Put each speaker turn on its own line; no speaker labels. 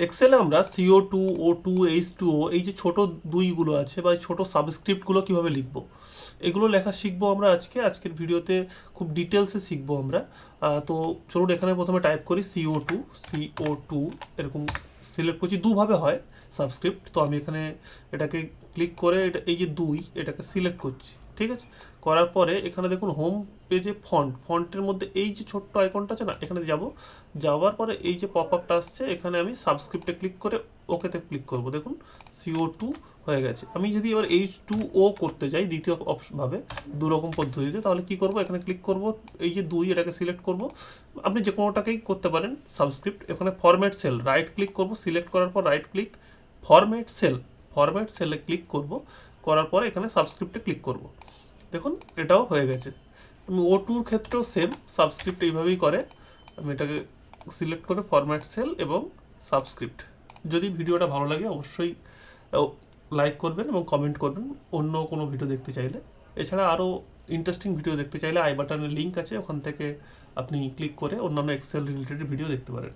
এক্সেলে আমরা CO2, O2, H2O এই যে ছোট দুইগুলো আছে বা ছোট সাবস্ক্রিপ্টগুলো কিভাবে লিখব, এগুলো লেখা শিখবো আমরা আজকের ভিডিওতে খুব ডিটেলসে শিখবো আমরা। তো চলুন এখানে প্রথমে টাইপ করি CO2 এরকম সিলেক্ট করছি। দুভাবে হয় সাবস্ক্রিপ্ট, তো আমি এখানে এটাকে ক্লিক করে এই যে এটাকে সিলেক্ট করছি। ঠিক আছে, করার পরে এখানে দেখুন হোম পেজে ফন্টের মধ্যে এই যে ছোট্ট আইকনটা আছে না, এখানে যাওয়ার পরে এই যে পপ আপটা আসছে, এখানে আমি সাবস্ক্রিপ্টে ক্লিক করে ওকেতে ক্লিক করব। দেখুন CO2 হয়ে গেছে। আমি যদি এবার H2O করতে যাই দ্বিতীয় ভাবে, দুরকম পদ্ধতিতে, তাহলে কি করব, এখানে ক্লিক করব, এই যে এটাকে সিলেক্ট করব। আপনি যে কোনোটাকেই করতে পারেন সাবস্ক্রিপ্ট। এখানে ফরম্যাট সেল রাইট ক্লিক করব, সিলেক্ট করার পর রাইট ক্লিক, ফরম্যাট সেলে ক্লিক করব, করার পরে এখানে সাবস্ক্রিপ্টে ক্লিক করব। দেখুন এটাও হয়ে গেছে। আমি O2-র ক্ষেত্রেও সেম, সাবস্ক্রিপ্ট এইভাবেই করে। আমি এটাকে সিলেক্ট করে ফরম্যাট সেল এবং সাবস্ক্রিপ্ট। যদি ভিডিওটা ভালো লাগে অবশ্যই লাইক করবেন এবং কমেন্ট করবেন অন্য কোনো ভিডিও দেখতে চাইলে। এছাড়া আরও ইন্টারেস্টিং ভিডিও দেখতে চাইলে আই বাটনের লিঙ্ক আছে, ওখান থেকে আপনি ক্লিক করে অন্যান্য এক্সেল রিলেটেড ভিডিও দেখতে পারেন।